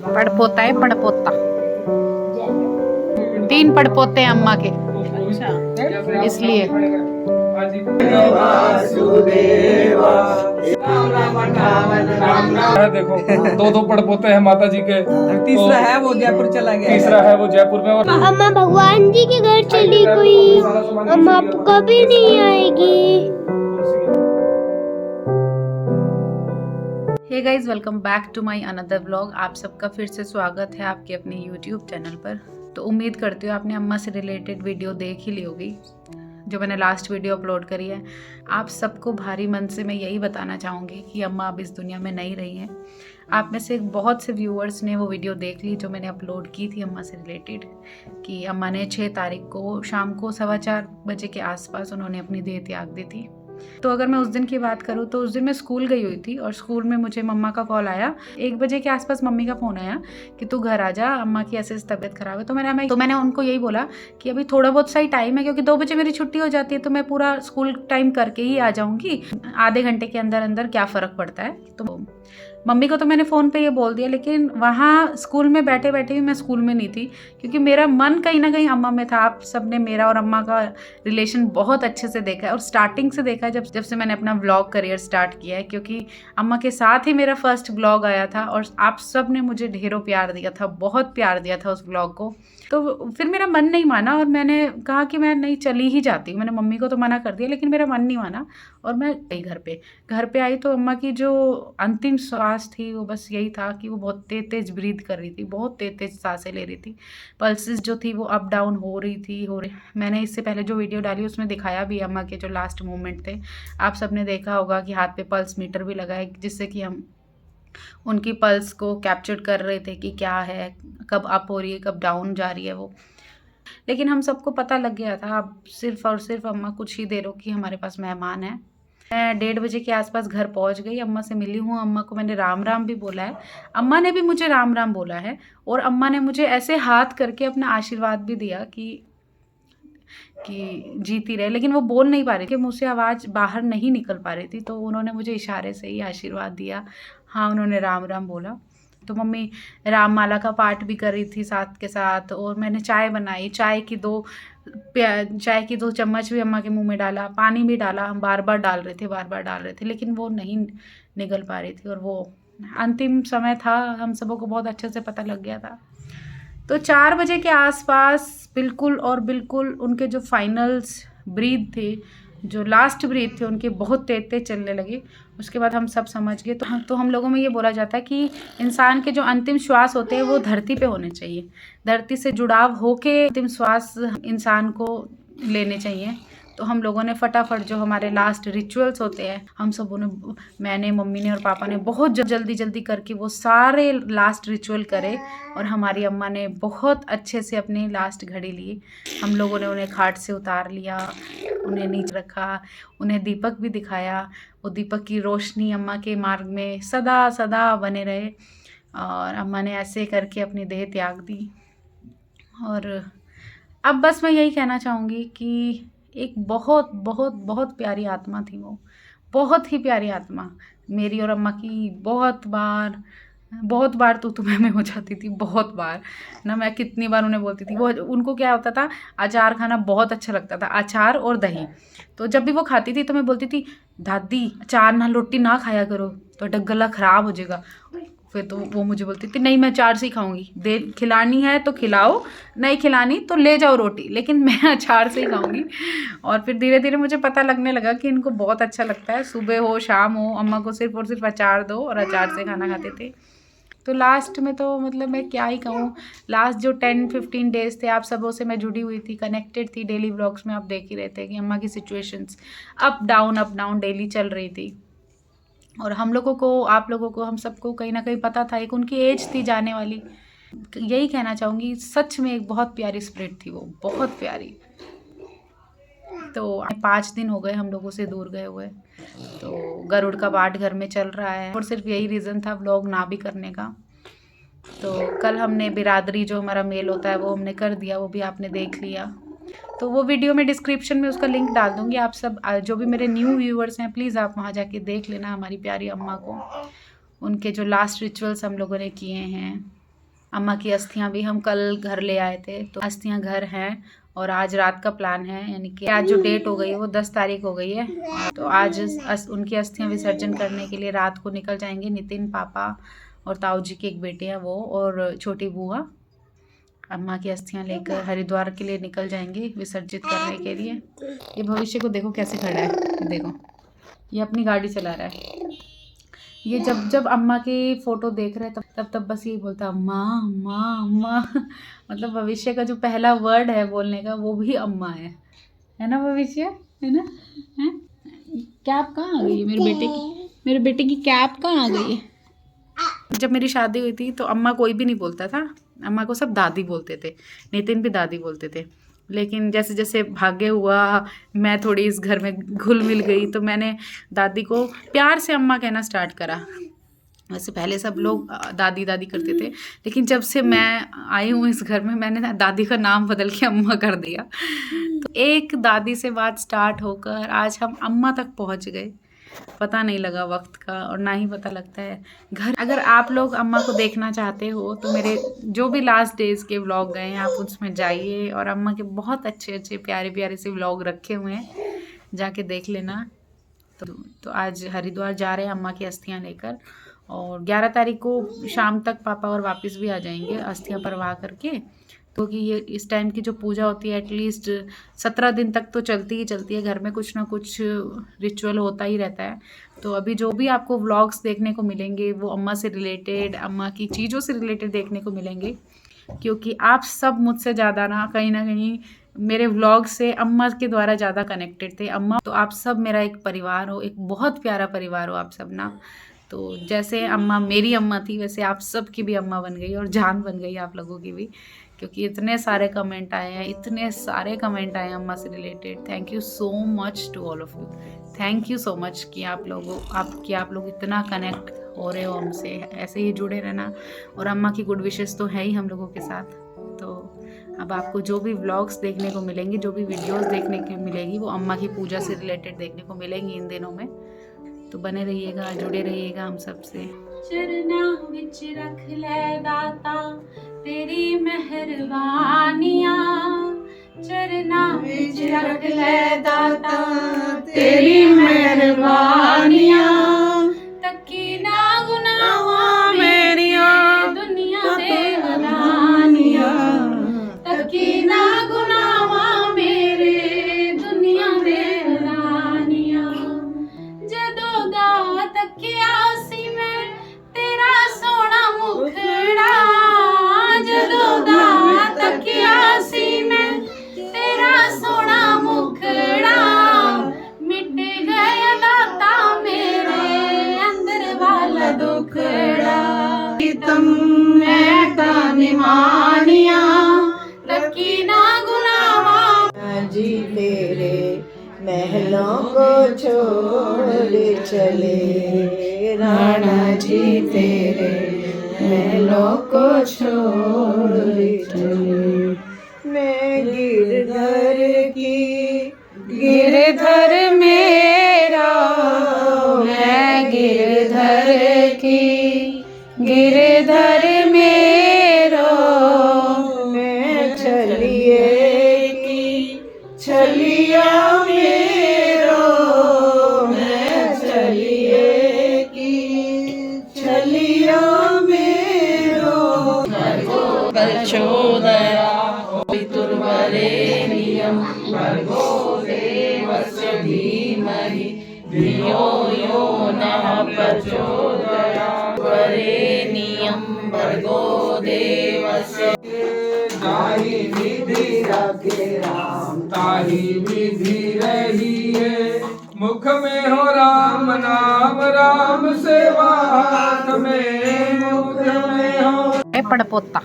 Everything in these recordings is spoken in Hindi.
पड़पोता है, पड़पोता। 3 पड़पोते हैं अम्मा के, इसलिए। देखो 2 पड़पोते हैं माता जी के, तीसरा है वो जयपुर चला गया। तीसरा है वो जयपुर में। और अम्मा भगवान जी के घर चली गई, अम्मा कभी नहीं आएगी। Hey guys, welcome back to my another vlog. आप सबका फिर से स्वागत है आपके अपने यूट्यूब चैनल पर। तो उम्मीद करती हूँ आपने अम्मा से रिलेटेड वीडियो देख ही ली होगी, जो मैंने लास्ट वीडियो अपलोड करी है। आप सबको भारी मन से मैं यही बताना चाहूँगी कि अम्मा अब इस दुनिया में नहीं रही हैं। आप में से बहुत से व्यूअर्स ने वो वीडियो देख ली जो मैंने अपलोड की थी अम्मा से रिलेटेड, कि अम्मा ने 6 तारीख को शाम को 4:15 बजे के आसपास उन्होंने अपनी देह त्याग दी थी। तो अगर मैं उस दिन की बात करूँ तो उस दिन मैं स्कूल गई हुई थी और स्कूल में मुझे मम्मा का कॉल आया। 1 बजे के आसपास मम्मी का फ़ोन आया कि तू घर आ जा, अम्मा की ऐसे तबीयत ख़राब है। तो मैंने उनको यही बोला कि अभी थोड़ा बहुत सही टाइम है, क्योंकि 2 बजे मेरी छुट्टी हो जाती है, तो मैं पूरा स्कूल टाइम करके ही आ जाऊँगी। आधे घंटे के अंदर अंदर क्या फ़र्क पड़ता है। तो मम्मी को तो मैंने फ़ोन पे ये बोल दिया, लेकिन वहाँ स्कूल में बैठे बैठे भी मैं स्कूल में नहीं थी, क्योंकि मेरा मन कहीं ना कहीं अम्मा में था। आप सब ने मेरा और अम्मा का रिलेशन बहुत अच्छे से देखा है, और स्टार्टिंग से देखा है जब से मैंने अपना व्लॉग करियर स्टार्ट किया है, क्योंकि अम्मा के साथ ही मेरा फर्स्ट व्लॉग आया था और आप सब ने मुझे ढेरों प्यार दिया था, बहुत प्यार दिया था उस व्लॉग को। तो फिर मेरा मन नहीं माना और मैंने कहा कि मैं नहीं, चली ही जाती। मैंने मम्मी को तो मना कर दिया, लेकिन मेरा मन नहीं माना और मैं गई घर पे आई। तो अम्मा की जो अंतिम सांस थी वो बस यही था कि वो बहुत तेज तेज ब्रीथ कर रही थी, बहुत तेज तेज सांसें ले रही थी। पल्सेस जो थी वो अप डाउन हो रही। मैंने इससे पहले जो वीडियो डाली उसमें दिखाया भी अम्मा के जो लास्ट मोमेंट थे। आप सबने देखा होगा कि हाथ पे पल्स मीटर भी लगा है, जिससे कि हम उनकी पल्स को कैप्चर कर रहे थे कि क्या है, कब अप हो रही है, कब डाउन जा रही है वो। लेकिन हम सबको पता लग गया था। अब सिर्फ और सिर्फ अम्मा कुछ ही देरों की हमारे पास मेहमान है। मैं 1:30 बजे के आसपास घर पहुंच गई, अम्मा से मिली हूँ। अम्मा को मैंने राम राम भी बोला है, अम्मा ने भी मुझे राम राम बोला है, और अम्मा ने मुझे ऐसे हाथ करके अपना आशीर्वाद भी दिया कि जीती रहे। लेकिन वो बोल नहीं पा रही थी, मुँह से आवाज़ बाहर नहीं निकल पा रही थी, तो उन्होंने मुझे इशारे से ही आशीर्वाद दिया। हाँ, उन्होंने राम राम बोला। तो मम्मी राममाला का पाठ भी कर रही थी साथ के साथ, और मैंने चाय बनाई। चाय की 2 चम्मच भी अम्मा के मुंह में डाला, पानी भी डाला। हम बार बार डाल रहे थे, लेकिन वो नहीं निगल पा रही थी। और वो अंतिम समय था, हम सबों को बहुत अच्छे से पता लग गया था। तो 4 बजे के आसपास बिल्कुल उनके जो फाइनल्स ब्रीथ थे, जो लास्ट ब्रीथ थे, उनके बहुत तेज तेज चलने लगे। उसके बाद हम सब समझ गए। तो हम लोगों में ये बोला जाता है कि इंसान के जो अंतिम श्वास होते हैं वो धरती पे होने चाहिए, धरती से जुड़ाव होके अंतिम श्वास इंसान को लेने चाहिए। तो हम लोगों ने फटाफट जो हमारे लास्ट रिचुअल्स होते हैं, हम सबों ने, मैंने, मम्मी ने और पापा ने बहुत जल्दी करके वो सारे लास्ट रिचुअल करे, और हमारी अम्मा ने बहुत अच्छे से अपनी लास्ट घड़ी ली। हम लोगों ने उन्हें खाट से उतार लिया, उन्हें नीचे रखा, उन्हें दीपक भी दिखाया। वो दीपक की रोशनी अम्मा के मार्ग में सदा सदा बने रहे, और अम्मा ने ऐसे करके अपनी देह त्याग दी। और अब बस मैं यही कहना चाहूँगी कि एक बहुत बहुत बहुत प्यारी आत्मा थी वो, बहुत ही प्यारी आत्मा मेरी और अम्मा की। बहुत बार तू मैं हो जाती थी, बहुत बार ना। मैं कितनी बार उन्हें बोलती थी, वो उनको क्या होता था, अचार खाना बहुत अच्छा लगता था, अचार और दही। तो जब भी वो खाती थी तो मैं बोलती थी, दादी अचार ना, रोटी ना खाया करो, तो गला ख़राब हो जाएगा। फिर तो वो मुझे बोलती थी, नहीं मैं अचार से ही खाऊंगी, दे खिलानी है तो खिलाओ, नहीं खिलानी तो ले जाओ रोटी, लेकिन मैं अचार से ही खाऊंगी। और फिर धीरे धीरे मुझे पता लगने लगा कि इनको बहुत अच्छा लगता है, सुबह हो शाम हो अम्मा को सिर्फ और सिर्फ अचार दो, और अचार से खाना खाते थे। तो लास्ट में तो मतलब मैं क्या ही कहूँ, लास्ट जो 10-15 डेज थे आप सबों से मैं जुड़ी हुई थी, कनेक्टेड थी। डेली व्लॉग्स में आप देख ही रहे थे कि अम्मा की सिचुएशंस अप डाउन डेली चल रही थी। और हम लोगों को, आप लोगों को, हम सबको कहीं ना कहीं पता था, एक उनकी एज थी जाने वाली। यही कहना चाहूँगी, सच में एक बहुत प्यारी स्पिरिट थी वो, बहुत प्यारी। तो 5 दिन हो गए हम लोगों से दूर गए हुए, तो गरुड़ का पाठ घर में चल रहा है, और सिर्फ यही रीज़न था व्लॉग ना भी करने का। तो कल हमने बिरादरी जो हमारा मेल होता है वो हमने कर दिया, वो भी आपने देख लिया। तो वो वीडियो में डिस्क्रिप्शन में उसका लिंक डाल दूँगी। आप सब जो भी मेरे न्यू व्यूअर्स हैं, प्लीज़ आप वहाँ जाके देख लेना हमारी प्यारी अम्मा को, उनके जो लास्ट रिचुअल्स हम लोगों ने किए हैं। अम्मा की अस्थियां भी हम कल घर ले आए थे, तो अस्थियां घर हैं और आज रात का प्लान है, यानी कि आज जो डेट हो गई है वो 10 तारीख हो गई है। तो आज उनकी अस्थियां विसर्जन करने के लिए रात को निकल जाएंगे। नितिन, पापा और ताऊ जी की एक बेटी है वो, और छोटी बुआ अम्मा की अस्थियां लेकर हरिद्वार के लिए निकल जाएंगे विसर्जित करने के लिए। ये भविष्य को देखो कैसे खड़ा है, देखो ये अपनी गाड़ी चला रहा है। ये जब जब अम्मा की फ़ोटो देख रहे हैं तब बस यही बोलता है अम्मा अम्मा अम्मा। मतलब भविष्य का जो पहला वर्ड है बोलने का वो भी अम्मा है ना भविष्य, है ना? है कैप कहाँ आ गई है मेरे बेटे की कैप कहाँ आ गई है? जब मेरी शादी हुई थी तो अम्मा कोई भी नहीं बोलता था, अम्मा को सब दादी बोलते थे, नितिन भी दादी बोलते थे। लेकिन जैसे जैसे भाग्य हुआ, मैं थोड़ी इस घर में घुल मिल गई, तो मैंने दादी को प्यार से अम्मा कहना स्टार्ट करा। वैसे पहले सब लोग दादी दादी करते थे, लेकिन जब से मैं आई हूँ इस घर में मैंने दादी का नाम बदल के अम्मा कर दिया। तो एक दादी से बात स्टार्ट होकर आज हम अम्मा तक पहुँच गए। पता नहीं लगा वक्त का, और ना ही पता लगता है घर। अगर आप लोग अम्मा को देखना चाहते हो तो मेरे जो भी लास्ट डेज के व्लॉग गए हैं आप उसमें जाइए, और अम्मा के बहुत अच्छे अच्छे प्यारे प्यारे से व्लॉग रखे हुए हैं, जाके देख लेना। तो आज हरिद्वार जा रहे हैं अम्मा की अस्थियां लेकर, और 11 तारीख को शाम तक पापा और वापस भी आ जाएंगे अस्थियां परवाह करके। क्योंकि ये इस टाइम की जो पूजा होती है एटलीस्ट 17 दिन तक तो चलती ही चलती है, घर में कुछ ना कुछ रिचुअल होता ही रहता है। तो अभी जो भी आपको व्लॉग्स देखने को मिलेंगे वो अम्मा से रिलेटेड, अम्मा की चीज़ों से रिलेटेड देखने को मिलेंगे, क्योंकि आप सब मुझसे ज़्यादा ना कहीं मेरे व्लॉग से अम्मा के द्वारा ज़्यादा कनेक्टेड थे। अम्मा तो आप सब मेरा एक परिवार हो, एक बहुत प्यारा परिवार हो आप सब ना। तो जैसे अम्मा मेरी अम्मा थी वैसे आप सब की भी अम्मा बन गई, और जान बन गई आप लोगों की भी, क्योंकि इतने सारे कमेंट आए हैं, इतने सारे कमेंट आए हैं अम्मा से related. Thank you so much to all of you, thank you so much कि आप लोग इतना कनेक्ट हो रहे हो हमसे। ऐसे ही जुड़े रहना, और अम्मा की गुड विशेस तो है ही हम लोगों के साथ। तो अब आपको जो भी व्लॉग्स देखने को मिलेंगे, जो भी वीडियोस देखने को मिलेगी, वो अम्मा की पूजा से रिलेटेड देखने को मिलेंगी इन दिनों में। तो बने रहिएगा, जुड़े रहिएगा हम सब से। चरना विच रख ले दाता तेरी मेहरबानियां, चरना विच रख ले दाता तेरी मेहरबानियां, तकी ना गुनाहां मेरियां दुनिया दे हदानियां, तकी ना गुनाहां मेरे दुनिया दे हदानियां। जदों दा तकिया सी मैं तेरा सोना मुखड़ा, जदों दा तकिया सी मैं तेरा सोना मुखड़ा, मिट गया दाता मेरे अंदर वाला दुखड़ा। तुम मैं ताने मानिया रखी ना गुनावा जी तेरे महलों को छोड़ चले, राणा जी तेरे महलों को छोड़ चले। मैं गिरधर की गिरधर मेरा, मैं गिरधर की गिरधर मेरो, मैं छलिए की छलिया मेरो, मैं छलिए की छलिया मेरो। प्रचोदया पितुर्वरेण्यं भर्गो देवस्य धीमहि धियो यो नः प्रचोदयात्, वरेण्यं भर्गो देवस्य। जाहि विधि रखे राम ताहि विधि रही है, मुख में हो राम नाम राम सेवा हाथ में, मुख में हो पड़पोता।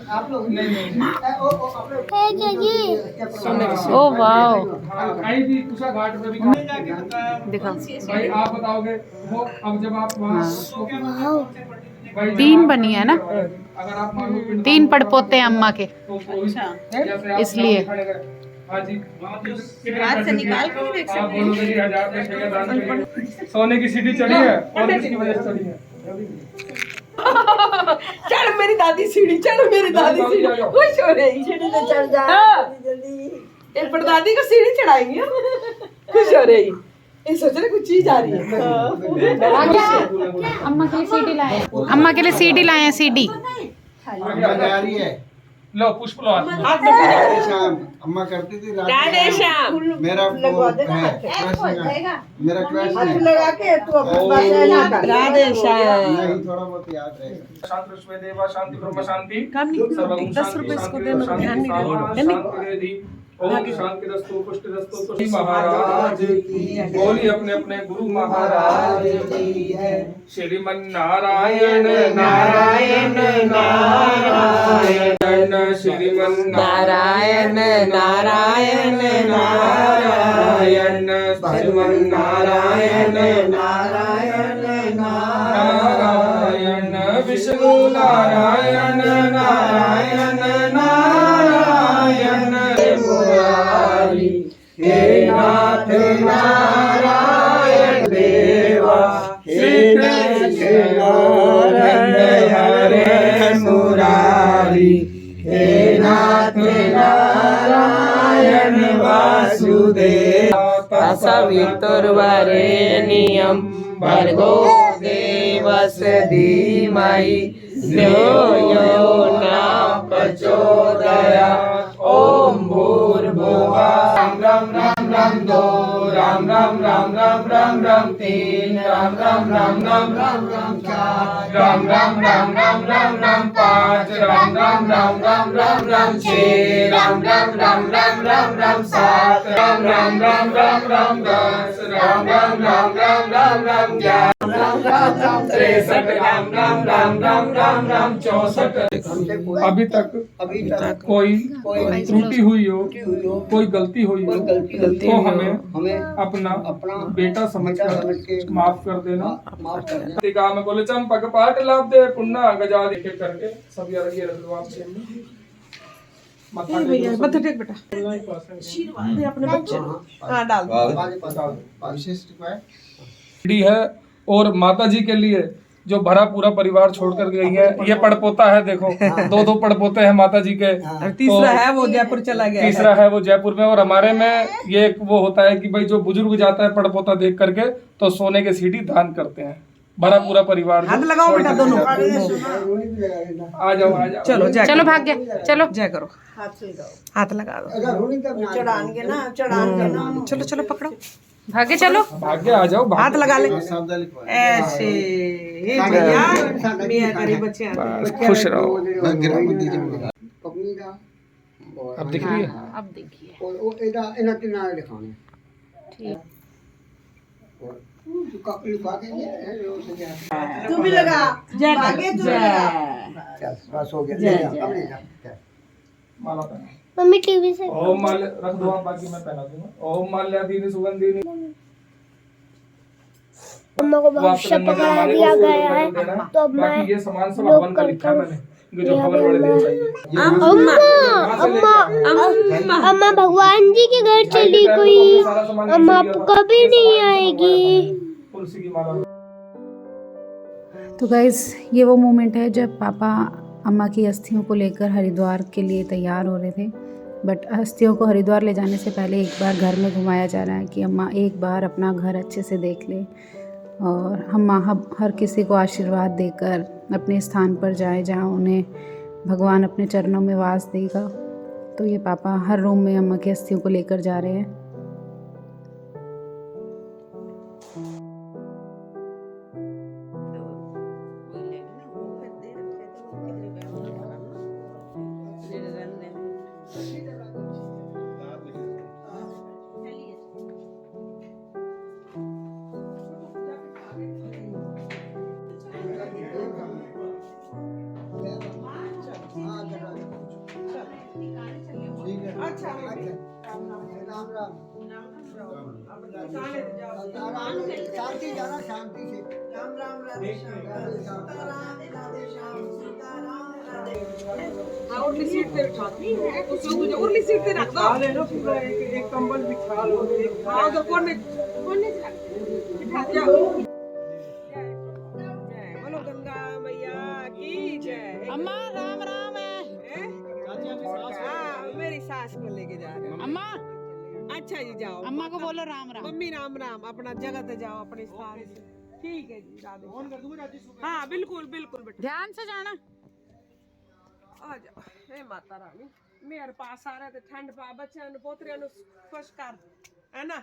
आप लोग ओ वाओ, कहीं भी कुशा घाट पे भी दिखा भाई आप बताओगे वो। अब जब आप वहाँ 3 बनी है ना, अगर आप मान लो 3 पड़पोते हैं अम्मा के, तो जैसे आप इसलिए। खड़े गए हाँ जी हाथ से निकाल के नहीं देख आप बोलो मेरी 1000 रुपए शेयर दान करिए। सोने की सीढ़ी चढ़ी है और किसकी वजह से चढ़ी है? चढ़ मेरी दादी सीढ़ी, चढ़ मेरी दादी सीढ़ी, खुश हो रही सीढ़ी पे चढ़ जा जल्दी। एक परदादी को सीढ़ी चढ़ाएंगे, खुश हो रही। ये सोच रहे कुछ चीज आ रही है। अम्मा के लिए सीडी लाए, अम्मा के लिए सीडी लाए हैं, सीडी। आ रही है। लो पुष्प लो हाथ में राधे श्याम अम्मा करती थी राधे श्याम मेरा वो है क्रश है, मेरा क्रश है। लगा के तू अपना राधे श्याम नहीं थोड़ा बहुत याद रहेगा। शांति रश्मे देवा शांति ब्रह्म शांति काम नहीं 10 रुपए इसको देना, ध्यान नहीं देना। ओम शांति रस्तु पुष्टि रस्तु तुलसी महाराज की बोली अपने अपने गुरु महाराज की है। श्रीमन नारायण नारायण नारायण श्रीमन नारायण नारायण नारायण श्रीमन नारायण नारायण नारायण विष्णु नारायण नारायण नारायण मुरारी हे नाथ नारायण देवा हे कृष्ण हरे मुरारी हे नाथ नारायण वासुदेव सवितुर्वरेण्यं भर्गो देवस्य धीमहि धियो यो न प्रचोदयात्। ओम भूर्भुवः राम राम राम दो राम राम राम राम राम राम तीन राम राम राम राम राम राम चार राम राम राम राम राम राम पाँच राम राम राम राम राम राम छः राम राम राम राम राम राम सात राम राम राम राम राम 10 राम राम राम राम राम राम 11 राम राम राम 63 राम राम राम राम राम राम 64। अभी तक कोई त्रुटि हुई हो, कोई गलती हुई हो तो हमें अपना बेटा समझकर माफ कर देना। काम में बोले चंपक पाट लाभ दे पुन्ना गजा देखे करके सब यार ये रख लो आप मत्था टेक बेटा अपने बच्चे हाँ डाल दो है। और माता जी के लिए जो भरा पूरा परिवार छोड़कर गई है, ये पड़पोता है देखो, दो पड़पोते हैं माता जी के। तीसरा है वो जयपुर चला गया, तीसरा है वो जयपुर में। और हमारे में ये एक वो होता है कि भाई जो बुजुर्ग जाता है पड़पोता देख करके तो सोने के सीढ़ी दान करते हैं। भरा पूरा परिवार हाथ लगाओ बेटा दोनों, आ जाओ चलो जय चलो भाग गया, चलो जय करो, हाथ लगा दो, चढ़ाएंगे ना, चलो चलो पकड़ो, भागे चलो, भाग्य आ जाओ, हाथ लगा ले ऐसे भैया मियां गरीब बच्चे खुश रहो। अब अब दिख रही है, अब देखिए तू भी लगा जय बस हो गया। माला पहना। मम्मी टीवी से ओम माल्य रख दो आप, बाकी मैं पहना दूंगा। ओम माल्यादीनि सुगंधिनि अम्मा को बहुत शब पकड़ा दिया गया है, तो अब मैं बाकी ये सामान सब हवन का लिखा है मैंने, ये जो हवन वाले दिन चाहिए। अम्मा भगवान जी के घर चली गई, अम्मा कभी नहीं आएगी। तुलसी की माला। तो गाइस ये वो मोमेंट है जब पापा अम्मा की अस्थियों को लेकर हरिद्वार के लिए तैयार हो रहे थे। बट अस्थियों को हरिद्वार ले जाने से पहले एक बार घर में घुमाया जा रहा है कि अम्मा एक बार अपना घर अच्छे से देख ले और हम हर किसी को आशीर्वाद देकर अपने स्थान पर जाए जहाँ उन्हें भगवान अपने चरणों में वास देगा। तो ये पापा हर रूम में अम्मा की अस्थियों को लेकर जा रहे हैं। अच्छा राम राम शांति जाना शांति से। राम राम राधे श्याम सीताराम राधे श्याम सीताराम राधे। हाँ उर्ली सीट पे बिठाती है उसको मुझे उर्ली सीट पे रख दो। ले लो पूरा एक कंबल बिछा लो। हाँ उधर कोने कोने से बिठा दिया। जय बोलो गंगा मैया की जय। अम्मा राम राम है। हाँ मेरी सास को लेके जा रहे हो। अम्मा अच्छा जी जाओ। अम्मा को बोलो राम राम। मम्मी राम राम अपना जगह पे जाओ अपने स्थान से। ठीक है जी राधे। हाँ बिल्कुल बिल्कुल बेटा ध्यान से जाना। आ जाओ हे माता रानी मेरे पास आ रहे थे ठंड पा बच्चों पोतरिया खुश कर है ना।